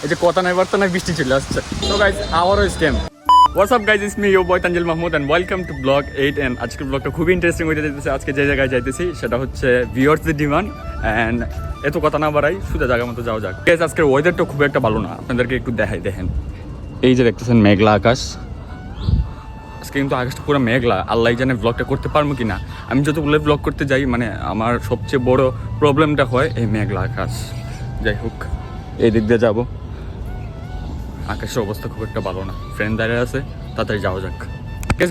এই যে কথা নাই বার্তা নাই বৃষ্টি চলে আসছে। তো গাইস আবারও scam. What's up guys, it's me your boy Tanzil Mahmud and welcome to blog 8। And আজকের ব্লগটা খুবই ইন্টারেস্টিং হতে যাইতেছে। আজকে যে জায়গায় যাইতেছি সেটা হচ্ছে ভিউয়ার্সদের ডিমান্ড। এন্ড এত কথা না বাড়াই সোজা জায়গা মতো যাওয়া যাক। গাইস আজকের ওয়েদারটা খুব একটা ভালো না, আপনাদেরকে একটু দেখাই। দেখেন এই যে দেখতেছেন মেঘলা আকাশ। আজকে কিন্তু আকাশটা পুরো মেঘলা। আল্লাহ জানে ব্লগটা করতে পারবো কি না। আমি যতগুলো ব্লগ করতে যাই মানে আমার সবচেয়ে বড় প্রবলেমটা হয় এই মেঘলা আকাশ। যাই হোক এই দিক দিয়ে যাবো। আকাশের অবস্থা খুব একটা ভালো না, ফ্রেন্ড দাঁড়িয়ে আছে, তাড়াতাড়ি যাওয়া যাক।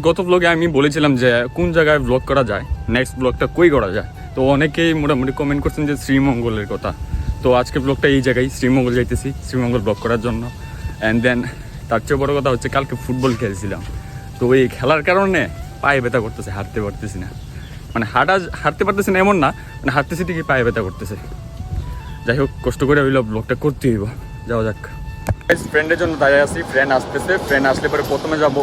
গত ব্লগে আমি বলেছিলাম যে কোন জায়গায় ব্লগ করা যায়, নেক্সট ব্লগটা কই করা যায়। তো অনেকেই মোটামুটি কমেন্ট করছেন যে শ্রীমঙ্গলের কথা। তো আজকে ব্লগটা এই জায়গায় শ্রীমঙ্গল যাইতেছি, শ্রীমঙ্গল ব্লগ করার জন্য। অ্যান্ড দেন তার চেয়ে বড় কথা হচ্ছে কালকে ফুটবল খেলছিলাম। তো এই খেলার কারণে পায়ে ব্যথা করতেছে, হাঁটতে পারতেছি না। মানে হাঁটতে পারতেছি না এমন না, মানে হাঁটতেছি ঠিকই পায়ে ব্যথা করতেছে। যাই হোক কষ্ট করে হইলো ব্লগটা করতে হইব, যাওয়া যাক। ফ্রেন্ডের জন্য দাঁড়িয়ে আছি, ফ্রেন্ড আসতেছে। ফ্রেন্ড আসলে পরে প্রথমে যাবো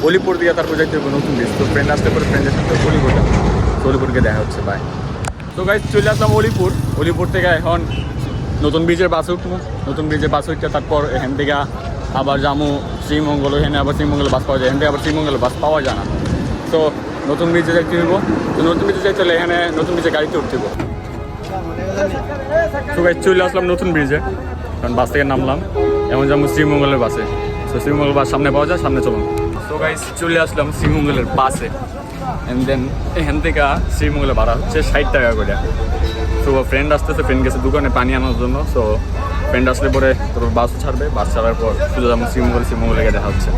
অলিপুর দিয়ে, তারপর যাইতে হবে নতুন ব্রিজ। তো ফ্রেন্ড আসলে পরে ফ্রেন্ডের সাথে অলিপুরকে দেখা হচ্ছে। বাই। তো গাইজ চলে আসলাম অলিপুর থেকে এখন নতুন ব্রিজের বাস উঠবো। নতুন ব্রিজের বাস উঠতে তারপর এখান থেকে আবার যাবো শ্রীমঙ্গল। এখানে আবার শ্রীমঙ্গলের বাস পাওয়া যায়, এখান থেকে আবার শ্রীমঙ্গলের বাস পাওয়া যায় না। তো নতুন ব্রিজে যাইতে হইব। তো নতুন ব্রিজে যাইতে হলে এখানে নতুন ব্রিজে গাড়িতে উঠতে হইব। তো গাইজ চলে আসলাম নতুন ব্রিজে, কারণ বাস থেকে নামলাম। এখন যাবো শ্রীমঙ্গলের বাসে। তো শ্রীমঙ্গল বাস সামনে পাওয়া যায়, সামনে চলুন। তো গাইজ চলে আসলাম শ্রীমঙ্গলের বাসে। অ্যান্ড দেন এখান থেকে শ্রীমঙ্গলে ভাড়া হচ্ছে 60 টাকা করে। তো ফ্রেন্ড আসতেছে, ফ্রেন্ড গেছে দোকানে পানি আনার জন্য। সো ফ্রেন্ড আসলে পরে তোর বাস ছাড়বে, বাস ছাড়ার পর শুধু যাবো শ্রীমঙ্গলে গিয়ে দেখা হচ্ছে।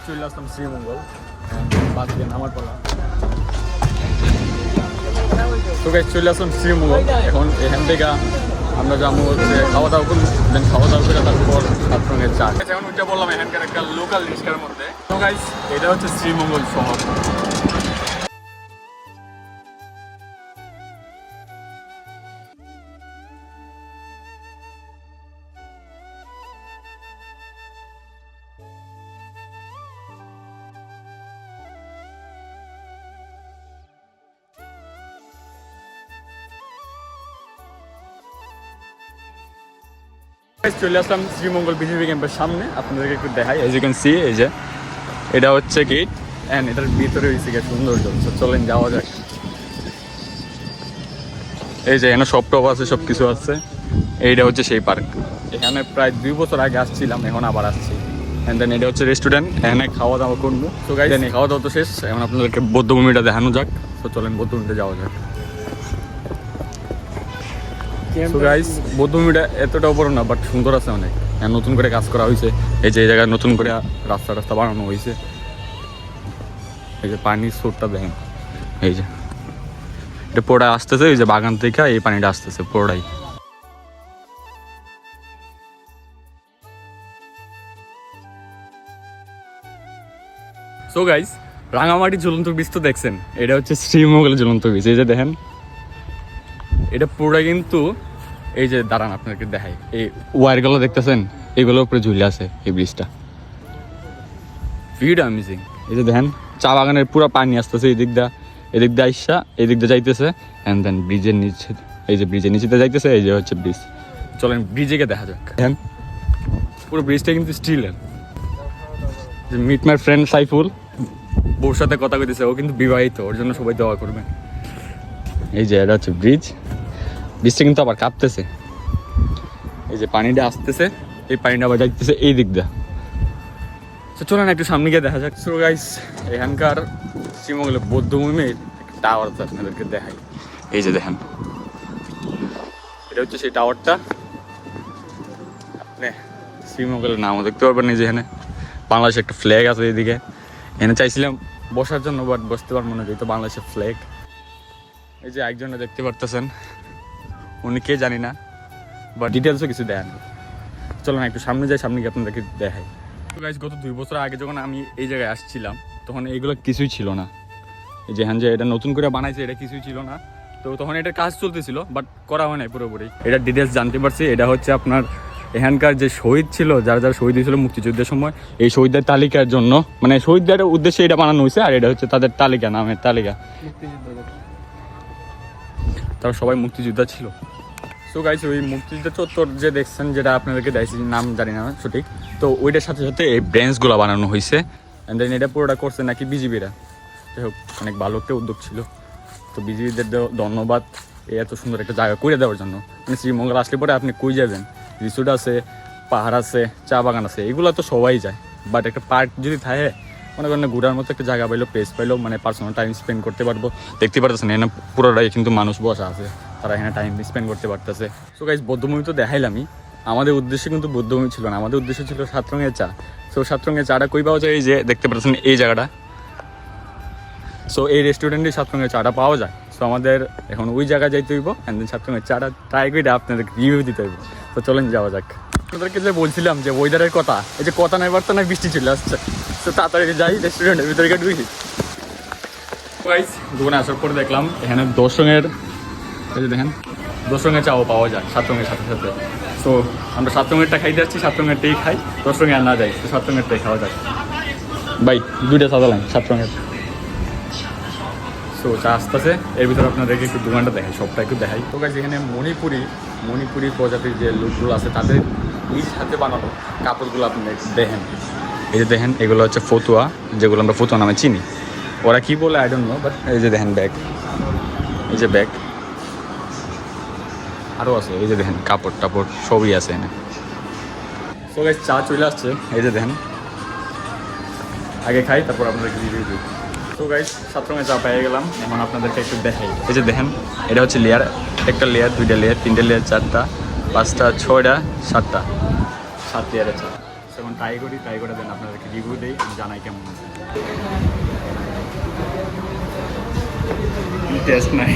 চলে আসলাম শ্রীমঙ্গল, বাস দিয়ে নামার পালা। তো গাইজ চলে আসলাম শ্রীমঙ্গল। এখন এখান থেকে আমরা যাবো হচ্ছে খাওয়া দাওয়া করবো। দেন খাওয়া দাওয়া করে তারপর তার সঙ্গে চা। এখন উঠে বললাম এখানকার একটা লোকাল রিক্সার মধ্যে। তো গাইজ এটা হচ্ছে শ্রীমঙ্গল শহর। চলে আসলাম শ্রীমঙ্গল বিজেপি ক্যাম্পের সামনে। আপনাদেরকে একটু দেখাই। এজ ইউ ক্যান সি, এই যে এটা হচ্ছে গেট অ্যান্ড এটার ভিতরে হয়েছে গিয়ে সৌন্দর্য। চলেন যাওয়া যাক। এই যে এখানে সব টপ আছে, সব কিছু আছে। এইটা হচ্ছে সেই পার্ক। এখানে প্রায় 2 বছর আগে আসছিলাম, এখন আবার আসছি। অ্যান্ড দেন এটা হচ্ছে রেস্টুরেন্ট, এখানে খাওয়া দাওয়া করবো। তো গাইজ খাওয়া দাওয়া তো শেষ, এখন আপনাদেরকে বৌদ্ধভূমিটা দেখানো যাক। তো চলেন বৌদ্ধভূমিতে যাওয়া যাক। তো গাইস বৌদ্ধভূমিটা এতটাও বড় না, বাট সুন্দর আছে অনেক। নতুন করে কাজ করা হয়েছে। এই যে এই জায়গায় নতুন করে রাস্তা বানানো হয়েছে। এই যে পানির স্রোতটা দেখেন, এই যে এটা পোড়ায় আসতেছে, এই যে বাগান থেকে এই পানিটা আসতেছে পোড়াই। সো গাইস রাঙামাটি ঝুলন্ত ব্রিজ তো দেখছেন, এটা হচ্ছে শ্রীমঙ্গলের ঝুলন্ত ব্রিজ। এই যে দেখেন এটা পুরো কিন্তু এই যে দাঁড়ান আপনাদেরকে দেখাই। এই ওয়ারগুলো দেখতেছেন, এগুলোর উপরে ঝুলে আছে এই ব্রিজটা। ভিউটা অ্যামেজিং। এই যে দেখেন চা বাগানের পুরো পানি আসতেছে এদিক দিয়ে আইসা এদিক দিয়ে যাইতেছে। অ্যান্ড দেন ব্রিজের নিচে, এই যে ব্রিজের নিচেতে যাইতেছে, এই যে হচ্ছে ব্রিজ। চলেন ব্রিজে গিয়ে দেখা যাক। দেখেন পুরো ব্রিজটা কিন্তু স্টিলের। মিট মাই ফ্রেন্ড সাইফুল, বউর সাথে কথা কইতেছে, ও কিন্তু বিবাহিত, ওর জন্য সবাই দোয়া করবেন। এই যে এটা হচ্ছে ব্রিজটা কিন্তু আবার কাঁপতেছে। এই যে পানিটা আসতেছে, এই পানিটা আবার যাইতেছে এই দিক দিয়ে। তো চলেন একটু সামনে গিয়ে দেখা যাক। সো গাইস এখানকার শ্রীমঙ্গলের বৌদ্ধভূমির টাওয়ার আপনাদেরকে দেখাই। এই যে দেখেন এটা হচ্ছে সেই টাওয়ারটা। আপনি শ্রীমঙ্গলের নামও দেখতে পারবেন। এই যে এখানে বাংলাদেশের একটা ফ্ল্যাগ আছে এইদিকে। এখানে চাইছিলাম বসার জন্য, বাট বসতে পারবো না যেহেতু বাংলাদেশের ফ্ল্যাগ। এই যে একজনে দেখতে পারতেছেন, উনি কে জানি না, বা ডিটেলসও কিছু দেয় না। চলো না একটু সামনে যাই, সামনে গিয়ে আপনাদেরকে দেখাই। তো গাইস গত 2 বছর আগে যখন আমি এই জায়গায় আসছিলাম তখন এইগুলো কিছুই ছিল না। যে হ্যাঁ যে এটা নতুন করে বানাইছে এটা কিছুই ছিল না। তো তখন এটার কাজ চলতেছিল বাট করা হয় নাই পুরোপুরি। এটার ডিটেলস জানতে পারছি, এটা হচ্ছে আপনার এখানকার যে শহীদ ছিল, যারা যারা শহীদ হয়েছিল মুক্তিযুদ্ধের সময়, এই শহীদদের তালিকার জন্য, মানে শহীদদের উদ্দেশ্যে এটা বানানো হয়েছে। আর এটা হচ্ছে তাদের তালিকা, নামের তালিকা। তারা সবাই মুক্তিযোদ্ধা ছিল। সো গাইস, ওই মুক্তিযুদ্ধ চত্বর যে দেখছেন, যেটা আপনাদেরকে দেখছি, নাম জানি না সঠিক, তো ওইটার সাথে সাথে এই ব্রেঞ্চগুলো বানানো হয়েছে। অ্যান্ড দেন এটা পুরোটা করছে নাকি বিজিবিরা। যাই হোক, অনেক ভালো একটা উদ্যোগ ছিল। তো বিজিবিদের ধন্যবাদ এই এত সুন্দর একটা জায়গা করে দেওয়ার জন্য। মানে শ্রীমঙ্গল আসলে পরে আপনি কই যাবেন, রিসোর্ট আছে, পাহাড় আছে, চা বাগান আছে, এগুলো তো সবাই যায়। বাট একটা পার্ক যদি থাকে, মনে করেন ঘোরার মতো একটা জায়গা পাইলো, প্লেস পাইলো, মানে পার্সোনাল টাইম স্পেন্ড করতে পারবো। দেখতে পারতেছেন এখানে পুরোটাই কিন্তু মানুষ বসা আছে, তারা এখানে টাইম স্পেন্ড করতে পারতেছে। সো গাইস, বৌদ্ধভূমি তো দেখাইলামই। আমাদের উদ্দেশ্য কিন্তু বৌদ্ধভূমি ছিল না, আমাদের উদ্দেশ্য ছিল 7 রঙের চা। সো 7 রঙের চাটা কই পাওয়া যায়, এই যে দেখতে পাচ্ছেন এই জায়গাটা। সো এই রেস্টুরেন্টে 7 রঙের চাটা পাওয়া যায়। সো আমাদের এখন ওই জায়গায় যাইতে হইব, অ্যান্ড দেন 7 রঙের চাটা ট্রাই করে আপনাদের রিভিউ দিতে হইব। তো চলেন যাওয়া যাক। আপনাদেরকে যে বলছিলাম যে ওয়েদারের কথা, এই যে কথা নাই বার্তা নাই, বৃষ্টি চলে আসছে। তো তাড়াতাড়ি যাই রেস্টুরেন্টের ভিতরে ঢুকি। গাইস, দোকানে আসার পরে দেখলাম এখানে 10 রঙের, এই যে দেখেন 10 রঙের চাও পাওয়া যায় 7 রঙের সাথে সাথে। তো আমরা 7 রঙেরটা খাইতে যাচ্ছি, 7 রঙেরটাই খাই, 10 রঙের আর না যাই, তো 7 রঙেরটাই খাওয়া যায়। ভাই 2টা সাজালাম 7 রঙের। তো চা আসতেছে, এর ভিতরে আপনাদেরকে একটু দোকানটা দেখাই, সবটা একটু দেখাই। তো গাইস, এখানে মণিপুরি প্রজাতির যে লোকগুলো আছে, তাদের নিজ হাতে বানানো কাপড়গুলো আপনি দেখেন। এই যে দেখেন, এগুলো হচ্ছে ফতুয়া, যেগুলো আমরা ফতুয়া নামে চিনি। ওরা কি বলে আই ডোন্ট নো, বাট এই যে দেখেন ব্যাগ, এই যে ব্যাগ আরও আছে। এই যে দেখেন কাপড় টাপড় সবই আছে এখানে। তো গাইস, চা চলে আসছে, এই যে দেখেন। আগে খাই, তারপর আপনাদেরকে রিভিউ দিই। তো গাইস, 7 রঙের চা পেয়ে গেলাম, এখন আপনাদেরকে একটু দেখাই। এই যে দেখেন, এটা হচ্ছে লেয়ার, একটা লেয়ার, 2টা লেয়ার, 3টে লেয়ার, 4টা, 5টা, 6টা, 7টা, 7 লেয়ারের চা। এখন ট্রাই করে দেন আপনাদেরকে রিভিউ দিই, জানাই কেমন আছে। টেস্ট নাই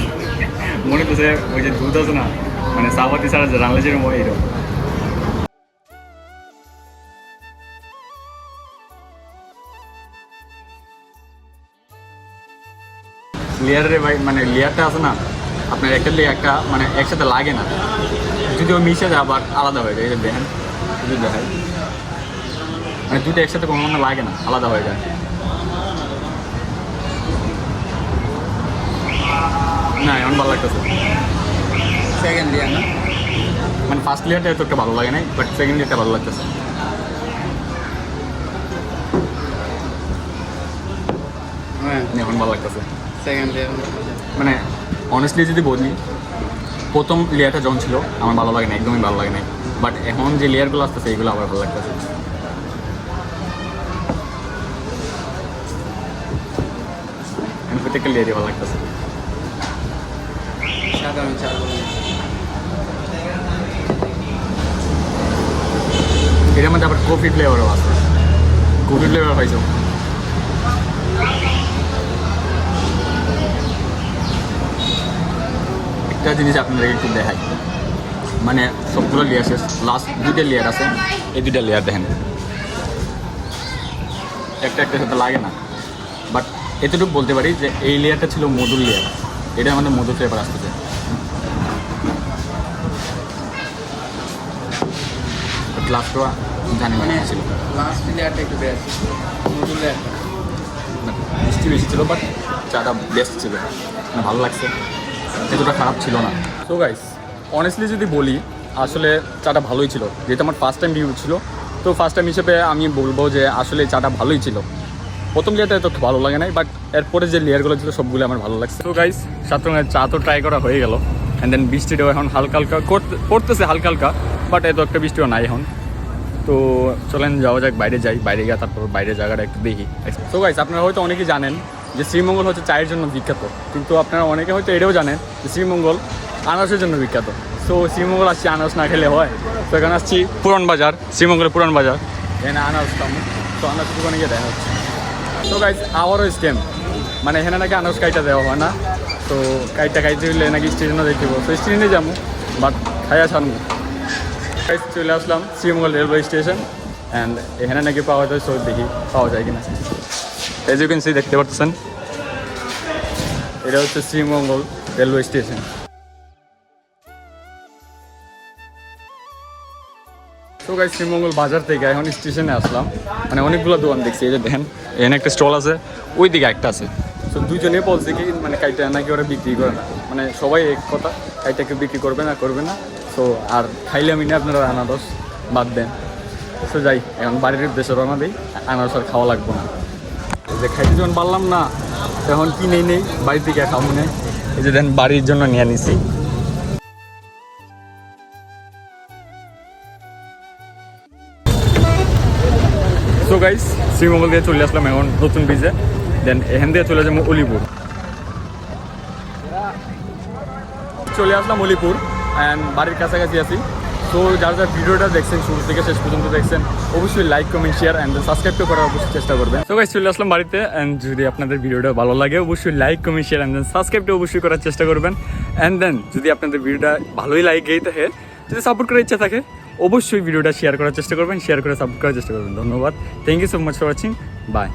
মনে করছে ওই যে দুধ আছে না, মানে চাপাতি ছাড়া রান্না যেরকম হয় এরকম। লেয়ারে ভাই, মানে লেয়ারটা আছে না আপনার, একটা লেয়ারটা মানে একসাথে লাগে না, যদি ওই মিশে যায় আবার আলাদা হয়ে যায়। এই যে দেখেন, যদি দেখায়, মানে দুটো একসাথে কোনো মনে লাগে না, আলাদা হয়ে যায়। না, এমন ভালো লাগতেছে। সেকেন্ড লেয়ার না, মানে ফার্স্ট লেয়ারটা এত একটা ভালো লাগে নাই, বাট সেকেন্ড লেয়ারটা ভালো লাগতেছে। হ্যাঁ এখন ভালো লাগতেছে সেকেন্ড লেয়ার। মানে অনেস্টলি যদি বলি, প্রথম লেয়ারটা যখন ছিল আমার ভালো লাগে না, একদমই ভালো লাগে নাই। বাট এখন যে লেয়ারগুলো আসতেছে এগুলো আবার ভালো লাগতেছে। প্রত্যেকটা লেয়ারই ভালো লাগতেছে। সাধারণ চা এটার মধ্যে আবার কফি ফ্লেভারও আছে, কফি ফ্লেভার পাইছো। একটা জিনিস আপনাদেরকে একটু দেখাই, মানে সবগুলো লেয়ার শেষ, লাস্ট 2টা লেয়ার আছে, এই 2টা লেয়ার দেখেন, একটা সাথে লাগে না। বাট এতটুকু বলতে পারি যে এই লেয়ারটা ছিল মধুর লেয়ার, এটা আমাদের মধুর ফ্লেভার আসতেছে। লাস্টটা জানি মানে ছিল, লাস্ট লেয়ারটা একটু বেশি, মধুর লেয়ারটা মিষ্টি বেশি ছিল, বাট চাটা বেস্ট ছিল, মানে ভালো লাগছে, এতটা খারাপ ছিল না। তো গাইস, অনেস্টলি যদি বলি, আসলে চাটা ভালোই ছিল, যেহেতু আমার ফার্স্ট টাইম রিভিউ ছিল। তো ফার্স্ট টাইম হিসেবে আমি বলবো যে আসলে চাটা ভালোই ছিল। প্রথম লেয়ারটা এত ভালো লাগে নাই, বাট এরপরে যে লেয়ারগুলো ছিল সবগুলো আমার ভালো লাগছে। তো গাইস, 7 রঙের চা তো ট্রাই করা হয়ে গেল, অ্যান্ড দেন বৃষ্টিটাও এখন হালকা হালকা পড়তেছে, হালকা হালকা, বাট এত একটা বৃষ্টিও নাই এখন। তো চলেন যাওয়া যাক, বাইরে যাই, বাইরে গিয়ে তারপর বাইরের জায়গাটা একটু দেখি। তো গাইস, আপনারা হয়তো অনেকেই জানেন যে শ্রীমঙ্গল হচ্ছে চায়ের জন্য বিখ্যাত, কিন্তু আপনারা অনেকে হয়তো এটাও জানেন যে শ্রীমঙ্গল আনারসের জন্য বিখ্যাত। সো শ্রীমঙ্গল আসছি, আনারস না খেলে হয়। তো এখানে আসছি পুরান বাজার, শ্রীমঙ্গলের পুরান বাজার, এখানে আনারস পাবো। তো আনারস দোকানে গিয়ে দেখা হচ্ছে। তো গাইস, আবারও স্ক্যাম, মানে এখানে নাকি আনারস কাইটা দেওয়া হয় না। তো কাইটা খাইতে হইলে নাকি স্টেশনে দেখতে পাবো, তো স্টেশনে যাবো, বাট খাইয়া ছাড়বো। চলে আসলাম শ্রীমঙ্গল রেলওয়ে স্টেশন, অ্যান্ড এখানে নাকি পাওয়া যায়, সো দেখি পাওয়া যায় কিনা। এজ ইউ ক্যান সি, দেখতে পাচ্ছেন এটা হচ্ছে শ্রীমঙ্গল রেলওয়ে স্টেশন। তো গাইস শ্রীমঙ্গল বাজার থেকে এখন স্টেশনে আসলাম, মানে অনেকগুলো দোকান দেখছি। এই যে দেখেন এখানে একটা স্টল আছে, ওই দিকে একটা আছে। তো দুজনে বলছে কি মানে কাইটা নাকি ওরা বিক্রি করে না, মানে সবাই এক কথা, কাইটাকে বিক্রি করবে না। তো আর খাইলে আমি না, আপনারা আনারস বাদ দেন। তো যাই এখন বাড়ির উদ্দেশ্যে রওনা দিই, আনারস আর খাওয়া লাগবো না। এই যে খাইতে যখন পারলাম না তখন কিনেই নেই, বাড়ি থেকে খাবো না। এই যে দেখেন বাড়ির জন্য নিয়ে নিছি। সো গাইস শ্রীমঙ্গল দিয়ে চলে আসলাম এখন নতুন ব্রিজে, দেন এখান দিয়ে চলে যাবো অলিপুর। চলে আসলাম অলিপুর অ্যান্ড বাড়ির কাছাকাছি আছি। তো যারা ভিডিওটা দেখছেন শুরু থেকে শেষ পর্যন্ত দেখছেন, অবশ্যই like comment share and subscribe করার অবশ্যই চেষ্টা করবেন। তো গাইস চলে আসলাম বাড়িতে, অ্যান্ড যদি আপনাদের ভিডিওটা ভালো লাগে অবশ্যই লাইক কমেন্ট শেয়ার অ্যান্ড সাবস্ক্রাইবটা অবশ্যই করার চেষ্টা করবেন। অ্যান্ড দেন যদি আপনাদের ভিডিওটা ভালোই লাগেই থাকে, যদি সাপোর্ট করার ইচ্ছা থাকে অবশ্যই ভিডিওটা শেয়ার করার চেষ্টা করবেন, শেয়ার করে সাপোর্ট করার চেষ্টা করবেন। ধন্যবাদ, thank you so much for watching, by.